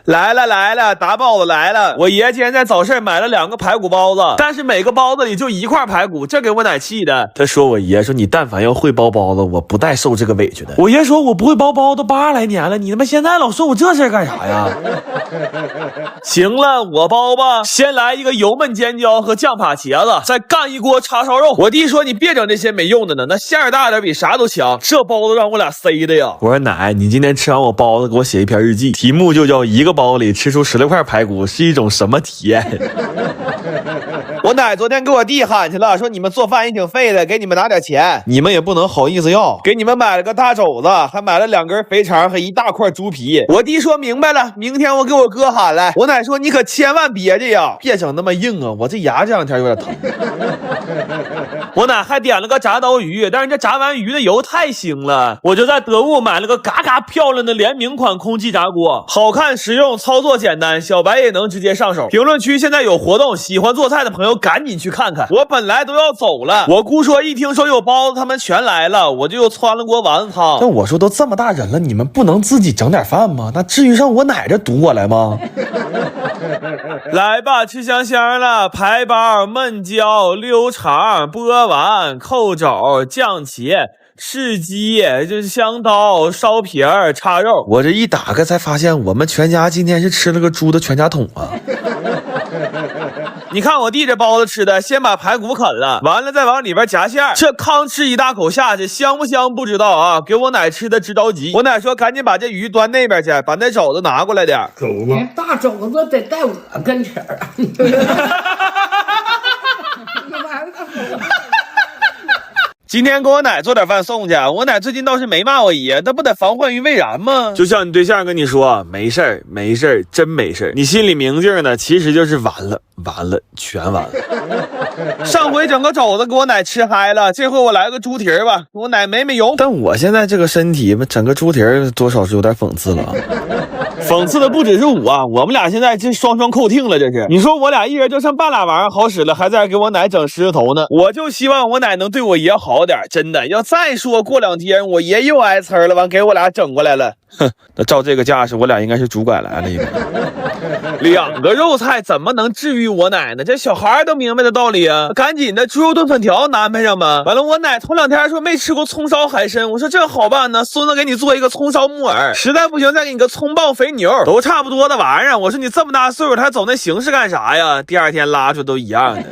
来了来了，大包子来了！我爷今天在早市买了2个排骨包子，但是每个包子里就1块排骨，这给我奶气的。他说我爷说你但凡要会包包子，我不带受这个委屈的。我爷说我不会包包都80来年了，你他妈现在老说我这事干啥呀？行了，我包吧，先来一个油焖尖椒和酱扒茄子，再干一锅叉烧肉。我弟说你别整这些没用的呢，那馅儿大点比啥都强，这包子让我俩塞的呀。我说奶，你今天吃完我包子给我写一篇日记，题目就叫一个包子里吃出16块排骨是一种什么体验。我奶昨天给我弟喊去了，说你们做饭也挺费的，给你们拿点钱，你们也不能好意思要，给你们买了个大肘子，还买了2根肥肠和一大块猪皮。我弟说明白了，明天我给我哥喊来。我奶说你可千万别这样，别整那么硬啊，我这牙这2天有点疼。我奶还点了个炸刀鱼，但是这炸完鱼的油太腥了，我就在得物买了个嘎嘎漂亮的联名款空气炸锅，好看实用，操作简单，小白也能直接上手。评论区现在有活动，喜欢做菜的朋友赶紧去看看。我本来都要走了，我姑说一听说有包子他们全来了，我就又汆了锅丸子汤。但我说都这么大人了，你们不能自己整点饭吗？那至于上我奶这堵我来吗？来吧，吃香香了，排包、焖椒、溜肠、波丸、扣肘、酱茄、赤鸡，就是香刀、烧皮儿、叉肉。我这一打开才发现，我们全家今天是吃了个猪的全家桶啊！你看我弟这包子吃的，先把排骨啃了，完了再往里边夹馅儿，这康吃一大口下去，香不香不知道啊，给我奶吃的直着急。我奶说赶紧把这鱼端那边去，把那肘子拿过来点。肘子，大肘子得在我跟前儿啊！今天给我奶做点饭送去，我奶最近倒是没骂我爷，那不得防患于未然吗？就像你对象跟你说没事儿没事儿，真没事儿，你心里明镜呢，其实就是完了完了全完了。上回整个肘子给我奶吃嗨了，这回我来个猪蹄儿吧，我奶没油。但我现在这个身体整个猪蹄儿多少是有点讽刺了。讽刺的不只是我啊，我们俩现在这双双扣听了，这是。你说我俩一人就剩半拉玩意儿好使了，还在给我奶整石头头呢。我就希望我奶能对我爷好点，真的。要再说过2天我爷又挨呲了，完给我俩整过来了。哼，那照这个架势，我俩应该是拄拐来了一个。2个肉菜怎么能治愈我奶呢？这小孩都明白的道理啊！赶紧的，猪肉炖粉条安排上吧。完了，我奶头2天说没吃过葱烧海参，我说这好办呢，孙子给你做一个葱烧木耳，实在不行再给你个葱爆肥牛，都差不多的玩意儿。我说你这么大岁数，还走那形式干啥呀？第2天拉出都一样的。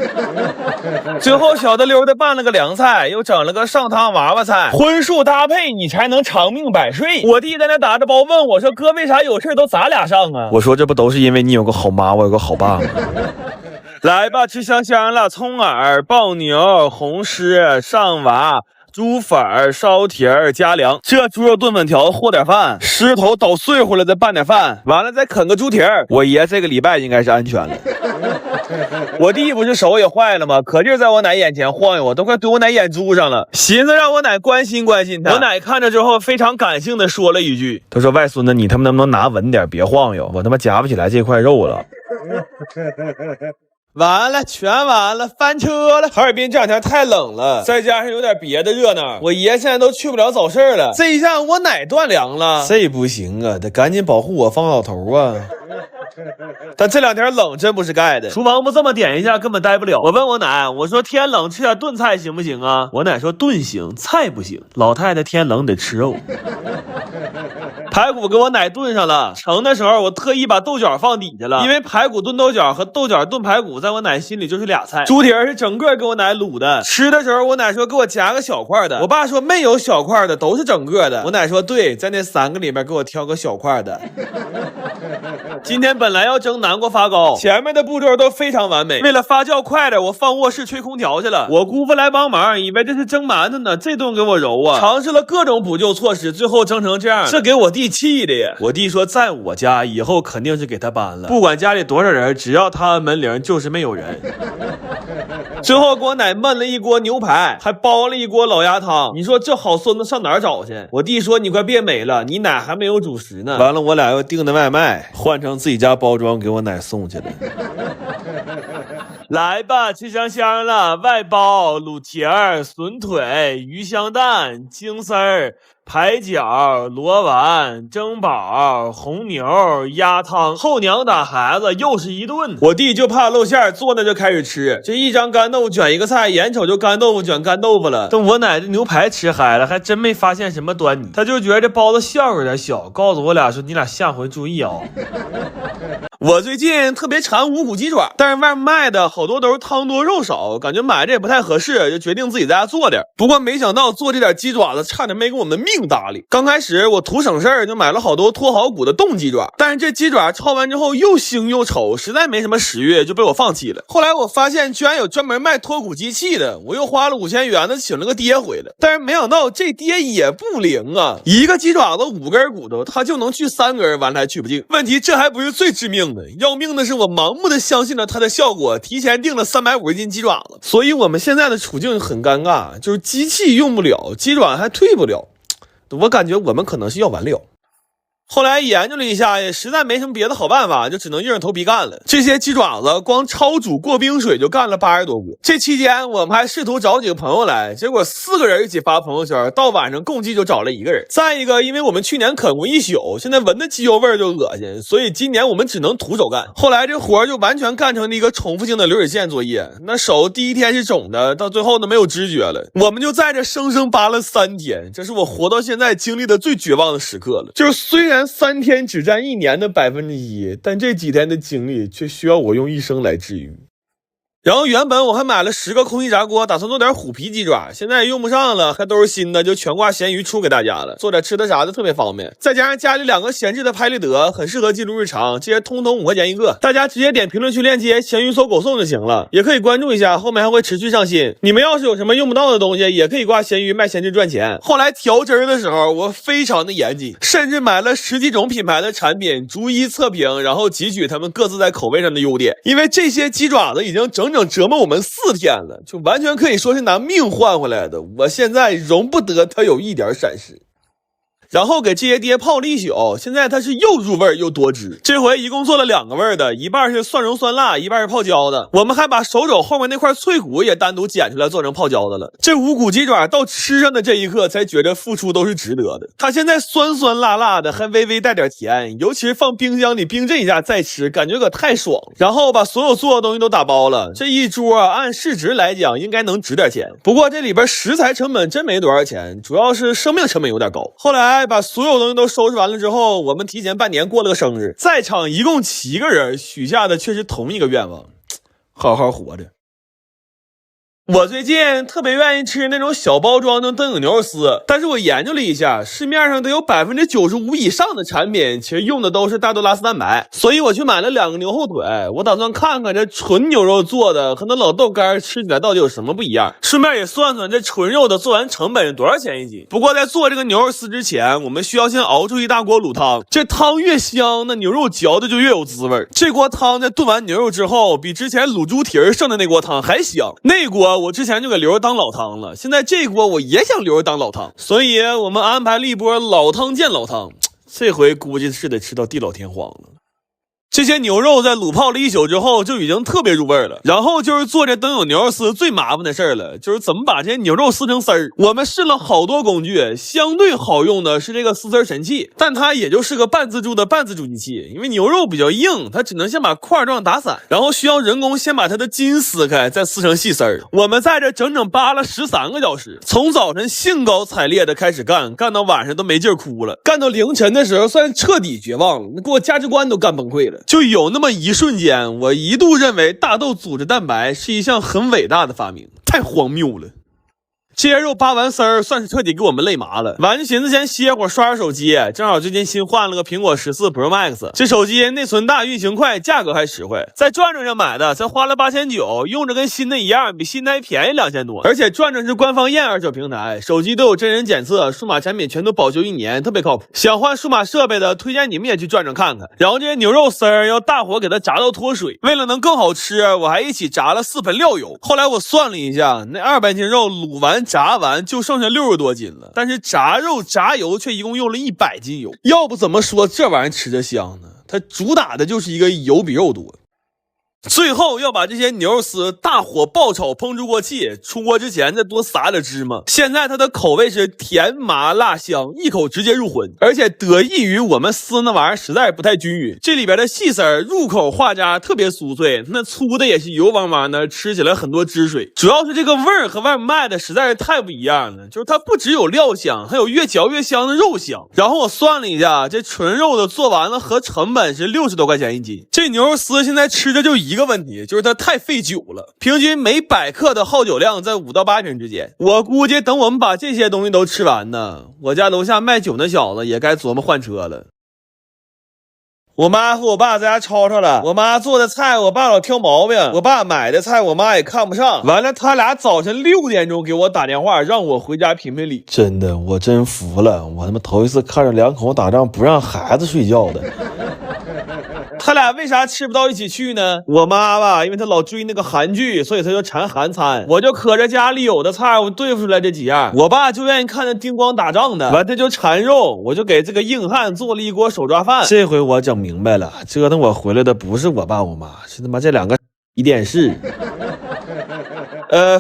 最后小的溜的拌了个凉菜，又整了个上汤娃娃菜，荤素搭配你才能长命百岁。我弟在那打着包问我说哥为啥有事都咱俩上啊？我说这不都是因为你有个好妈，我有个好爸吗？来吧，吃香香了，葱耳、爆牛、红狮、上娃、猪粉、烧蹄儿加凉，这猪肉炖粉条和点饭，狮头捣碎乎了再拌点饭，完了再啃个猪蹄儿。我爷这个礼拜应该是安全了。我弟不是手也坏了吗？可劲在我奶眼前晃悠，我都快怼我奶眼珠上了，寻思让我奶关心关心他。我奶看着之后非常感性的说了一句，他说外孙子你他妈能不能拿稳点，别晃悠，我他妈夹不起来这块肉了。完了，全完了，翻车了。哈尔滨这2天太冷了，再加上有点别的热闹，我爷现在都去不了早市了。这一下我奶断粮了，这不行啊，得赶紧保护我方老头啊。但这2天冷真不是盖的，厨房不这么点一下根本待不了。我问我奶，我说天冷吃点炖菜行不行啊？我奶说炖行，菜不行，老太太天冷得吃肉。排骨给我奶炖上了，盛的时候我特意把豆角放底下了，因为排骨炖豆角和豆角炖排骨在我奶心里就是俩菜。猪蹄儿是整个给我奶卤的，吃的时候我奶说给我夹个小块的，我爸说没有小块的，都是整个的。我奶说对，在那3个里面给我挑个小块的。今天本来要蒸南瓜发糕，前面的步骤都非常完美，为了发酵快点，我放卧室吹空调去了。我姑父来帮忙，以为这是蒸馒头呢，这顿给我揉啊，尝试了各种补救措施，最后蒸成这样，这给我弟气的呀。我弟说在我家以后肯定是给他搬了，不管家里多少人，只要他按门铃就是没有人。最后给我奶焖了一锅牛排，还煲了一锅老鸭汤，你说这好孙子上哪儿找去？我弟说你快别美了，你奶还没有主食呢。完了我俩又订的外卖换成自己家包装给我奶送去了。来吧，吃香香了，外包、卤蹄儿、笋腿、鱼香蛋、京丝儿、排饺、螺丸、蒸宝、红牛、鸭汤，后娘打孩子又是一顿。我弟就怕露馅，坐那就开始吃，这一张干豆腐卷一个菜，眼瞅就干豆腐卷干豆腐了。等我奶这牛排吃嗨了，还真没发现什么端倪，他就觉得这包子馅有点小，告诉我俩说你俩下回注意啊。我最近特别馋无骨鸡爪，但是外面卖的好多都是汤多肉少，感觉买着也不太合适，就决定自己在家做点。不过没想到做这点鸡爪子差点没跟我们的命搭理。刚开始我图省事儿，就买了好多脱好骨的冻鸡爪，但是这鸡爪焯完之后又腥又丑，实在没什么食欲，就被我放弃了。后来我发现居然有专门卖脱骨机器的，我又花了5000元的请了个爹回来，但是没想到这爹也不灵啊，一个鸡爪子5根骨头，他就能去3根，完了还去不净。问题这还不是最致命的，要命的是我盲目的相信了它的效果，提前订了350斤鸡爪子，所以我们现在的处境很尴尬，就是机器用不了，鸡爪还退不了，我感觉我们可能是要完了。后来研究了一下，也实在没什么别的好办法，就只能硬着头皮干了。这些鸡爪子光焯煮过冰水就干了80多锅。这期间我们还试图找几个朋友来，结果4个人一起发朋友圈，到晚上共计就找了1个人。再一个，因为我们去年啃过一宿，现在闻的鸡油味就恶心，所以今年我们只能徒手干。后来这活就完全干成了一个重复性的流水线作业，那手第一天是肿的，到最后呢没有知觉了。我们就在这生生扒了3天，这是我活到现在经历的最绝望的时刻了。就是虽然3天只占1年的1%，但这几天的经历却需要我用一生来治愈。然后原本我还买了10个空气炸锅，打算做点虎皮鸡爪，现在也用不上了，还都是新的，就全挂咸鱼出给大家了，做点吃的啥的特别方便。再加上家里2个闲置的拍立得，很适合记录日常，这些通通5块钱一个，大家直接点评论区链接闲鱼搜狗送就行了，也可以关注一下，后面还会持续上新。你们要是有什么用不到的东西，也可以挂闲鱼卖闲置赚钱。后来调汁的时候我非常的严谨，甚至买了10几种品牌的产品逐一测评，然后汲取他们各自在口味上的优点，因为这些鸡爪子已经整折磨我们4天了，就完全可以说是拿命换回来的，我现在容不得它有一点闪失。然后给这些爹泡了一宿，现在它是又入味又多汁。这回一共做了2个味的，一半是蒜蓉酸辣，一半是泡椒的。我们还把手肘后面那块脆骨也单独剪出来做成泡椒的了。这无骨鸡爪到吃上的这一刻才觉得付出都是值得的。它现在酸酸辣辣的，还微微带点甜，尤其是放冰箱里冰镇一下再吃，感觉可太爽。然后把所有做的东西都打包了，这一桌按市值来讲应该能值点钱。不过这里边食材成本真没多少钱，主要是生命成本有点高。后来把所有东西都收拾完了之后，我们提前半年过了个生日，在场一共7个人，许下的却是同一个愿望，好好活着。我最近特别愿意吃那种小包装的灯影牛肉丝，但是我研究了一下，市面上得有95%以上的产品其实用的都是大豆拉丝蛋白，所以我去买了2个牛后腿，我打算看看这纯牛肉做的和那老豆干吃起来到底有什么不一样，顺便也算算这纯肉的做完成本是多少钱一斤。不过在做这个牛肉丝之前，我们需要先熬出一大锅卤汤，这汤越香，那牛肉嚼的就越有滋味。这锅汤在炖完牛肉之后，比之前卤猪蹄儿剩的那锅汤还香。那锅我之前就给留着当老汤了，现在这锅我也想留着当老汤，所以我们安排了一波老汤见老汤，这回估计是得吃到地老天荒了。这些牛肉在卤泡了一宿之后就已经特别入味了，然后就是做这灯影牛肉丝最麻烦的事了，就是怎么把这些牛肉撕成丝儿。我们试了好多工具，相对好用的是这个撕丝神器，但它也就是个半自助的半自助机器，因为牛肉比较硬，它只能先把块状打散，然后需要人工先把它的筋撕开，再撕成细丝儿。我们在这整整扒了13个小时，从早晨兴高采烈的开始干到晚上都没劲儿哭了，干到凌晨的时候算彻底绝望了，那给我价值观都干崩溃了。就有那么一瞬间，我一度认为大豆组织蛋白是一项很伟大的发明，太荒谬了。这些肉扒完丝儿，算是彻底给我们累麻了。完就寻思先歇会儿，刷刷手机。正好最近新换了个苹果14 Pro Max， 这手机内存大、运行快，价格还实惠。在转转上买的，才花了8900，用着跟新的一样，比新的还便宜2000多。而且转转是官方验二手平台，手机都有真人检测，数码产品全都保修1年，特别靠谱。想换数码设备的，推荐你们也去转转看看。然后这些牛肉丝儿要大火给它炸到脱水，为了能更好吃，我还一起炸了4盆料油。后来我算了一下，那200斤肉卤完炸完就剩下60多斤了，但是炸肉炸油却一共用了100斤油。要不怎么说这玩意儿吃着香呢？它主打的就是一个油比肉多。最后要把这些牛肉丝大火爆炒，烹出锅气，出锅之前再多撒点芝麻。现在它的口味是甜麻辣香，一口直接入魂。而且得益于我们撕那玩意儿实在不太均匀，这里边的细丝入口化渣特别酥脆，那粗的也是油汪汪的，吃起来很多汁水。主要是这个味儿和外面卖的实在是太不一样了，就是它不只有料香，还有越嚼越香的肉香。然后我算了一下，这纯肉的做完了合成本是60多块钱一斤。这牛肉丝现在吃着就一个问题，就是它太费酒了，平均每100克的耗酒量在5到8瓶之间。我估计等我们把这些东西都吃完呢，我家楼下卖酒那小子也该琢磨换车了。我妈和我爸在家吵吵了，我妈做的菜我爸老挑毛病，我爸买的菜我妈也看不上，完了他俩早晨6点钟给我打电话让我回家评评理。真的，我真服了，我他妈头一次看着两口打仗不让孩子睡觉的。他俩为啥吃不到一起去呢？我妈吧，因为她老追那个韩剧，所以她就馋韩餐。我就可着家里有的菜，我对付出来这几样。我爸就愿意看那叮咣打仗的，完他就馋肉，我就给这个硬汉做了一锅手抓饭。这回我整明白了，折腾我回来的不是我爸我妈，是他妈这两个一电视。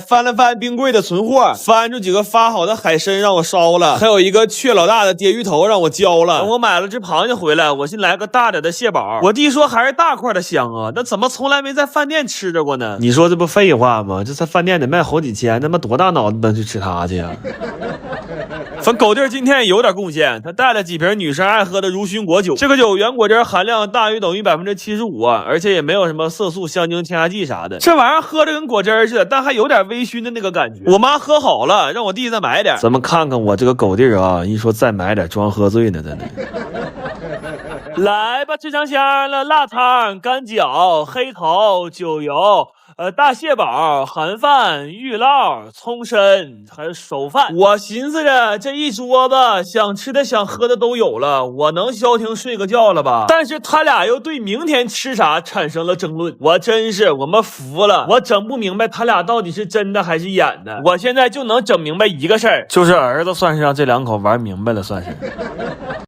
翻了翻冰柜的存货，翻出几个发好的海参让我烧了，还有一个雀老大的鲽鱼头让我浇了。等我买了只螃蟹回来，我寻来个大点的蟹堡。我弟说还是大块的香啊，那怎么从来没在饭店吃着过呢？你说这不废话吗？这在饭店得卖好几千，他妈多大脑子能去吃它去呀？反狗弟今天也有点贡献，他带了几瓶女生爱喝的如熏果酒，这个酒原果汁含量大于等于75%啊，而且也没有什么色素、香精、添加剂啥的。这玩意儿喝着跟果汁似的，但还有点微醺的那个感觉。我妈喝好了，让我弟再买点。咱们看看我这个狗弟啊，一说再买点装喝醉呢，真的。来吧，吃香香了，腊肠、干饺、黑头、酒油。大蟹堡、韩饭、玉烙、葱参，还有手饭。我寻思着这一桌子想吃的想喝的都有了，我能消停睡个觉了吧？但是他俩又对明天吃啥产生了争论，我们服了，我整不明白他俩到底是真的还是演的。我现在就能整明白一个事儿，就是儿子算是让这两口玩明白了，算是。